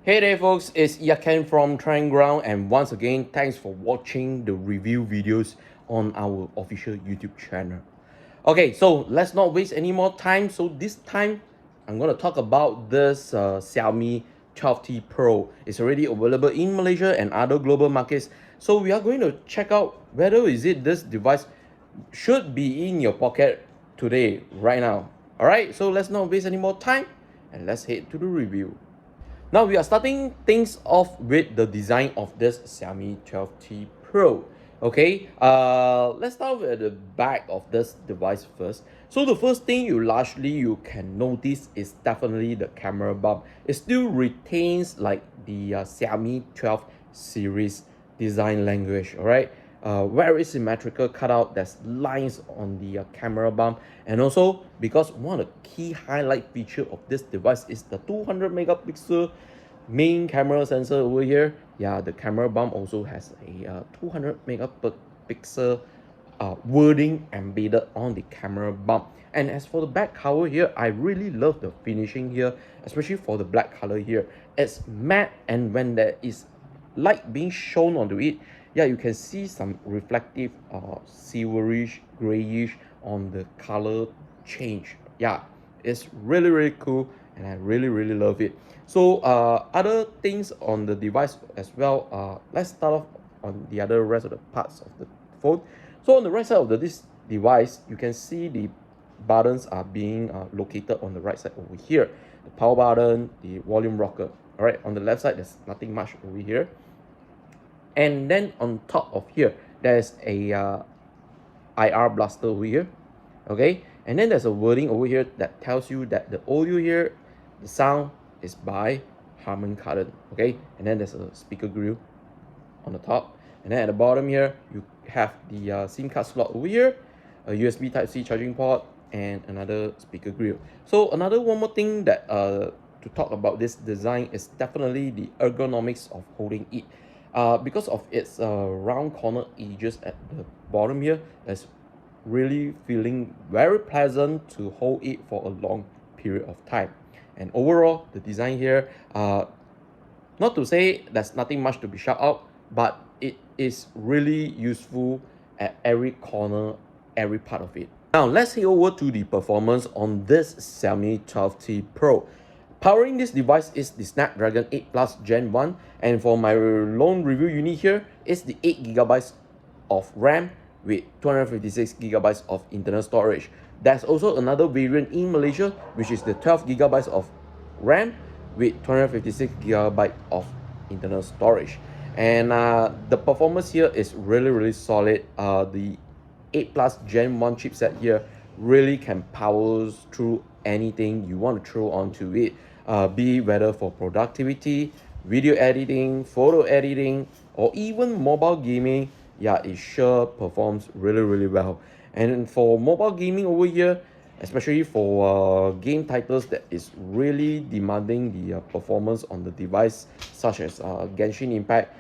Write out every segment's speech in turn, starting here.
Hey there folks, it's Yat Kean from Trend Ground, and once again, thanks for watching the review videos on our official YouTube channel. Okay, so let's not waste any more time. So this time, I'm going to talk about this Xiaomi 12T Pro. It's already available in Malaysia and other global markets. So we are going to check out whether this device should be in your pocket today, right now. Alright, so let's not waste any more time and let's head to the review. Now we are starting things off with the design of this Xiaomi 12T Pro. Okay, let's start with the back of this device first. So the first thing you can notice is definitely the camera bump. It still retains like the Xiaomi 12 series design language. All right. Very symmetrical cutout. There's lines on the camera bump, and also because one of the key highlight feature of this device is the 200 megapixel main camera sensor over here. Yeah, the camera bump also has a 200 megapixel wording embedded on the camera bump. And as for the back cover here, I really love the finishing here, especially for the black color here. It's matte, and when there is light being shown onto it, yeah, you can see some reflective silverish grayish on the color change. Yeah, it's really cool, and I really love it. So other things on the device as well, let's start off on the other rest of the parts of the phone. So on the right side of this device, you can see the buttons are being located on the right side over here. The power button, the volume rocker. All right, on the left side, there's nothing much over here. And then on top of here, there's a IR blaster over here. Okay, and then there's a wording over here that tells you that the audio here, the sound is by Harman Kardon. Okay, and then there's a speaker grill on the top, and then at the bottom here you have the SIM card slot over here, a USB Type-C charging port, and another speaker grill. So one more thing that to talk about this design is definitely the ergonomics of holding it. Because of its round corner edges at the bottom here, it's really feeling very pleasant to hold it for a long period of time. And overall, the design here, not to say there's nothing much to be shout out, but it is really useful at every corner, every part of it. Now let's head over to the performance on this Xiaomi 12T Pro. Powering this device is the Snapdragon 8 Plus Gen 1, and for my lone review unit here is the 8GB of RAM with 256GB of internal storage. There's also another variant in Malaysia, which is the 12GB of RAM with 256GB of internal storage. And the performance here is really solid. The 8 Plus Gen 1 chipset here really can power through anything you want to throw onto it, be whether for productivity, video editing, photo editing, or even mobile gaming. Yeah, it sure performs really well. And for mobile gaming over here, especially for game titles that is really demanding the performance on the device, such as Genshin Impact,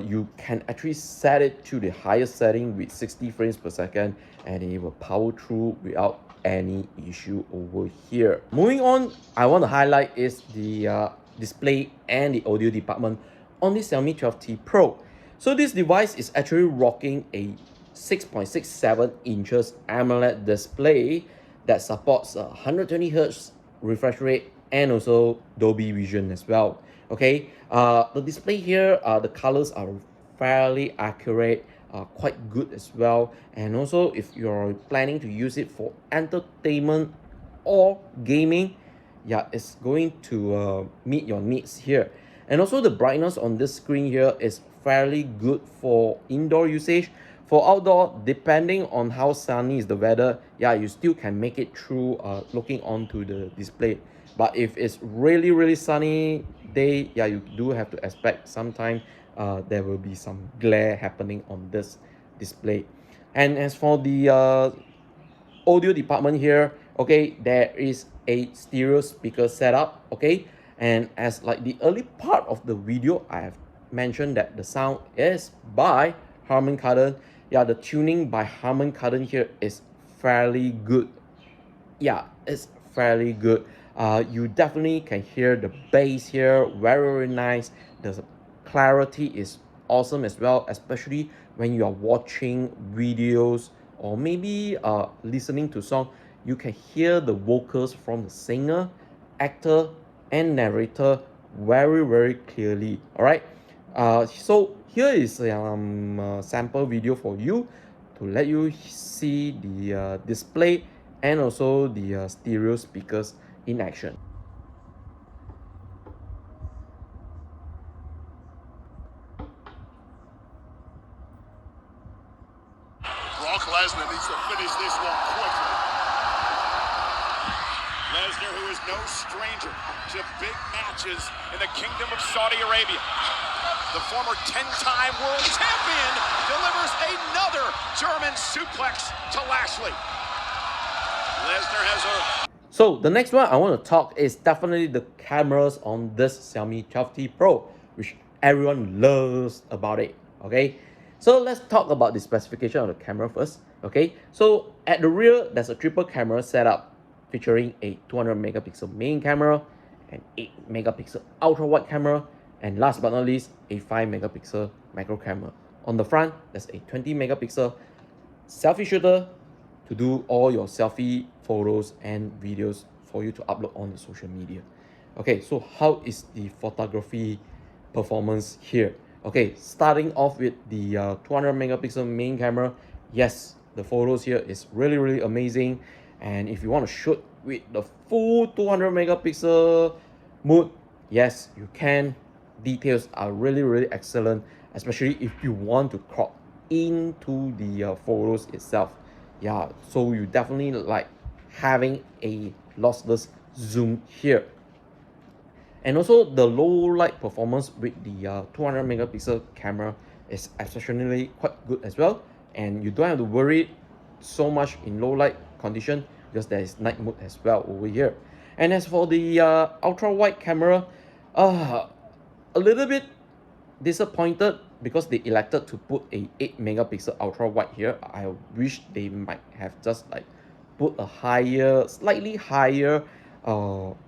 you can actually set it to the highest setting with 60 frames per second, and it will power through without any issue over here. Moving on, I want to highlight is the display and the audio department on the Xiaomi 12T Pro. So this device is actually rocking a 6.67 inches AMOLED display that supports 120 Hz refresh rate and also Dolby Vision as well. Okay, the display here, the colors are fairly accurate, quite good as well. And also, if you're planning to use it for entertainment or gaming, yeah, it's going to meet your needs here. And also, the brightness on this screen here is fairly good for indoor usage. For outdoor, depending on how sunny is the weather, yeah, you still can make it through looking onto the display. But if it's really sunny day, yeah, you do have to expect sometime there will be some glare happening on this display. And as for the audio department here, okay, there is a stereo speaker setup. Okay, and as like the early part of the video, I have mentioned that the sound is by Harman Kardon. Yeah, the tuning by Harman Kardon here is fairly good. Yeah, it's fairly good. You definitely can hear the bass here, very nice. The clarity is awesome as well, especially when you are watching videos or maybe listening to song. You can hear the vocals from the singer, actor, and narrator very clearly. All right, so here is a sample video for you to let you see the display and also the stereo speakers in action. Brock Lesnar needs to finish this one quickly. Lesnar, who is no stranger to big matches in the Kingdom of Saudi Arabia. The former 10-time world champion delivers another German suplex to Lashley. Lesnar has a... So the next one I want to talk is definitely the cameras on this Xiaomi 12T Pro, which everyone loves about it. Okay, so let's talk about the specification of the camera first. Okay, so at the rear there's a triple camera setup featuring a 200 megapixel main camera, an 8 megapixel ultra wide camera, and last but not least a 5 megapixel macro camera. On the front there's a 20 megapixel selfie shooter to do all your selfie photos and videos for you to upload on the social media. Okay, so how is the photography performance here? Okay, starting off with the 200 megapixel main camera. Yes, the photos here is really amazing, and if you want to shoot with the full 200 megapixel mode, yes you can. Details are really excellent, especially if you want to crop into the photos itself. Yeah, so you definitely like having a lossless zoom here. And also the low light performance with the 200 megapixel camera is exceptionally quite good as well, and you don't have to worry so much in low light condition because there is night mode as well over here. And as for the ultra wide camera, a little bit disappointed because they elected to put a 8 megapixel ultra wide here. I wish they might have just like put a higher, slightly higher,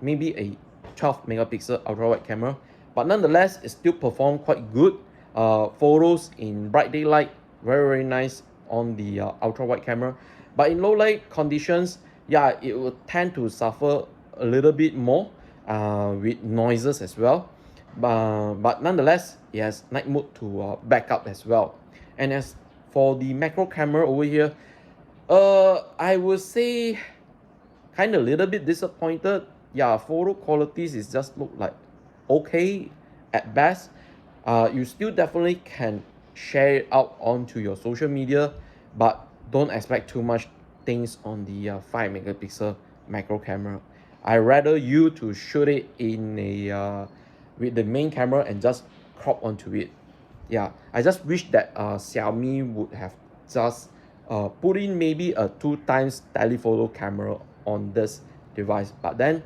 maybe a 12 megapixel ultra wide camera, but nonetheless it still performed quite good. Photos in bright daylight, very nice on the ultra wide camera, but in low light conditions, yeah, it will tend to suffer a little bit more with noises as well. But nonetheless it has night mode to back up as well. And as for the macro camera over here, I would say kind of a little bit disappointed. Yeah, photo qualities is just look like okay at best. You still definitely can share it out onto your social media, but don't expect too much things on the 5 megapixel macro camera. I rather you to shoot it in a with the main camera and just crop onto it. Yeah, I just wish that Xiaomi would have just put in maybe a 2 times telephoto camera on this device, but then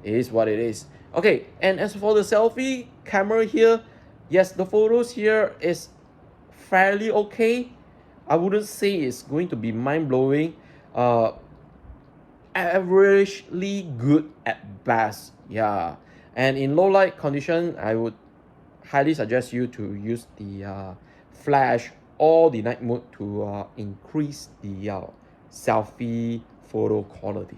it is what it is. Okay, and as for the selfie camera here, yes, the photos here is fairly okay. I wouldn't say it's going to be mind-blowing. Averagely good at best. Yeah, and in low light condition I would highly suggest you to use the flash or the night mode to increase the selfie photo quality.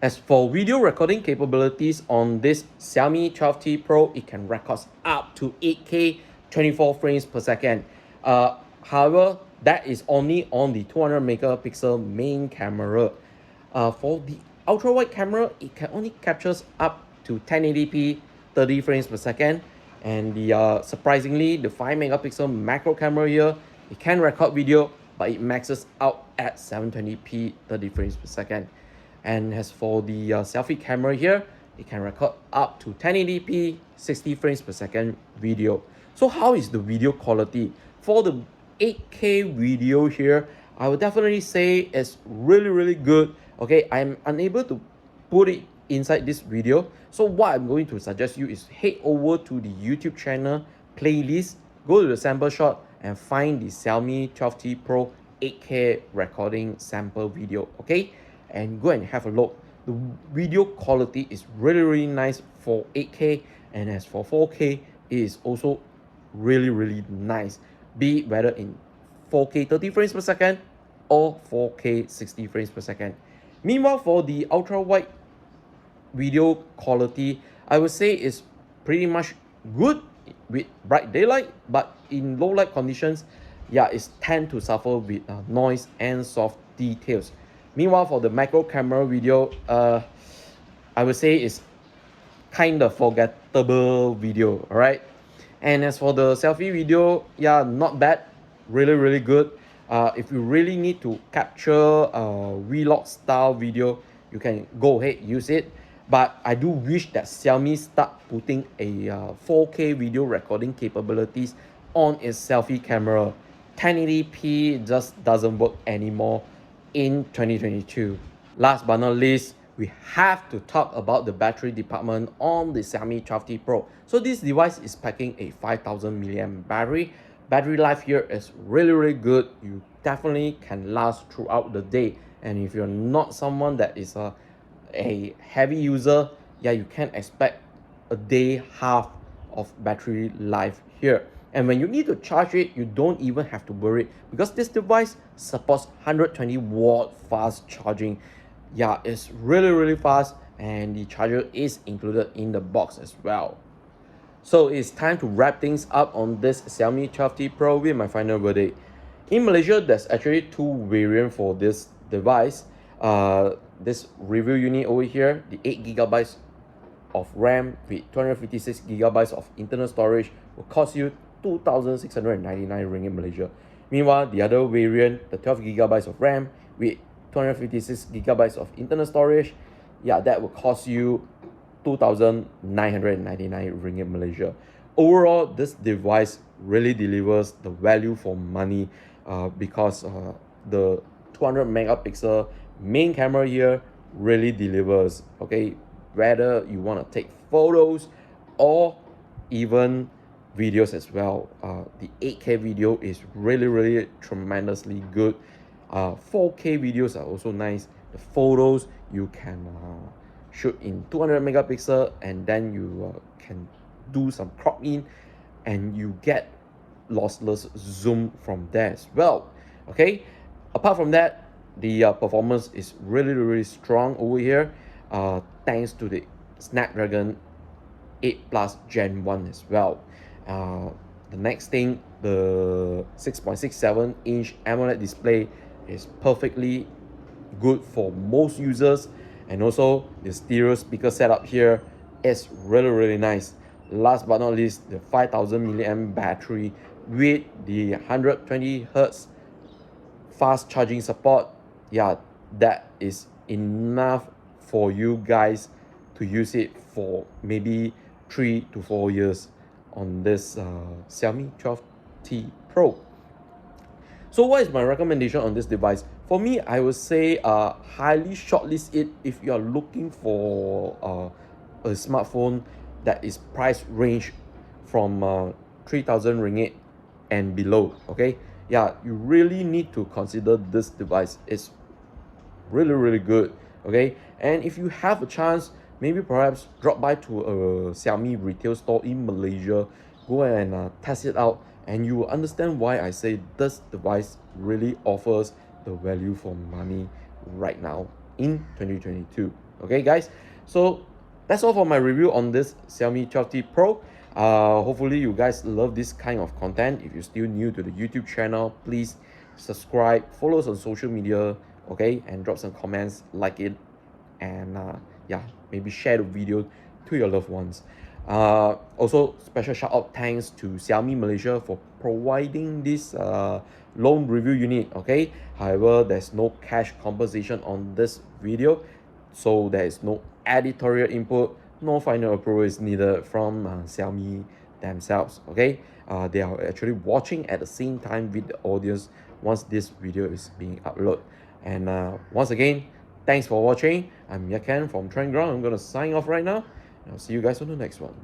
As for video recording capabilities on this Xiaomi 12T Pro, it can record up to 8K 24 frames per second. However, that is only on the 200 megapixel main camera. For the ultra wide camera, it can only captures up to 1080p 30 frames per second, and the surprisingly the 5 megapixel macro camera here, it can record video but it maxes out at 720p 30 frames per second. And as for the selfie camera here, it can record up to 1080p 60 frames per second video. So how is the video quality? For the 8K video here, I would definitely say it's really good. Okay, I'm unable to put it inside this video, so what I'm going to suggest you is head over to the YouTube channel playlist, go to the sample shot and find the Xiaomi 12T Pro 8K recording sample video. Okay, and go and have a look. the video quality is really nice for 8K, and as for 4K, it is also really nice, be it whether in 4K 30 frames per second or 4K 60 frames per second. Meanwhile, for the ultra wide video quality, I would say is pretty much good with bright daylight, but in low light conditions, yeah, it's tend to suffer with noise and soft details. Meanwhile, for the macro camera video, I would say it's kind of forgettable video, all right? And as for the selfie video, yeah, not bad, really good. If you really need to capture a vlog style video, you can go ahead, use it. But I do wish that Xiaomi start putting a 4K video recording capabilities on its selfie camera. 1080p just doesn't work anymore in 2022. Last but not least, we have to talk about the battery department on the Xiaomi 12T Pro. So this device is packing a 5000 mAh battery. Battery life here is really good. You definitely can last throughout the day. And if you're not someone that is a heavy user, yeah, you can expect a day half of battery life here. And when you need to charge it, you don't even have to worry, because this device supports 120 watt fast charging. Yeah, it's really fast, and the charger is included in the box as well. So it's time to wrap things up on this Xiaomi 12T Pro with my final verdict. In Malaysia, there's actually two variants for this device. This review unit over here, the 8GB of RAM with 256GB of internal storage, will cost you 2,699 ringgit Malaysia. Meanwhile, the other variant, the 12GB of RAM with 256GB of internal storage, yeah, that will cost you 2,999 ringgit Malaysia. Overall, this device really delivers the value for money, because the 200 megapixel main camera here really delivers. Okay, whether you want to take photos or even videos as well, the 8K video is really tremendously good. 4K videos are also nice. The photos you can shoot in 200 megapixel, and then you can do some crop in, and you get lossless zoom from there as well. Okay, apart from that, the performance is really strong over here, thanks to the Snapdragon 8 Plus Gen 1 as well. The next thing, the 6.67 inch AMOLED display is perfectly good for most users, and also the stereo speaker setup here is really nice. Last but not least, the 5000 mAh battery with the 120 Hertz fast charging support, yeah, that is enough for you guys to use it for maybe 3 to 4 years on this Xiaomi 12T Pro. So what is my recommendation on this device? For me, I would say highly shortlist it if you are looking for a smartphone that is price range from 3,000 ringgit and below. Okay, yeah, you really need to consider this device. It's really good. Okay, and if you have a chance, maybe perhaps drop by to a Xiaomi retail store in Malaysia, go and test it out, and you will understand why I say this device really offers the value for money right now in 2022. Okay guys, so that's all for my review on this Xiaomi 12T Pro. Hopefully you guys love this kind of content. If you're still new to the YouTube channel, please subscribe, follow us on social media, okay, and drop some comments, like it, and yeah, maybe share the video to your loved ones. Also, special shout out thanks to Xiaomi Malaysia for providing this loan review unit. Okay, however, there's no cash compensation on this video, so there is no editorial input, no final approval is needed from Xiaomi themselves. Okay, they are actually watching at the same time with the audience once this video is being uploaded. And once again, thanks for watching. I'm Yat Kean from Trend Ground. I'm gonna sign off right now, and I'll see you guys on the next one.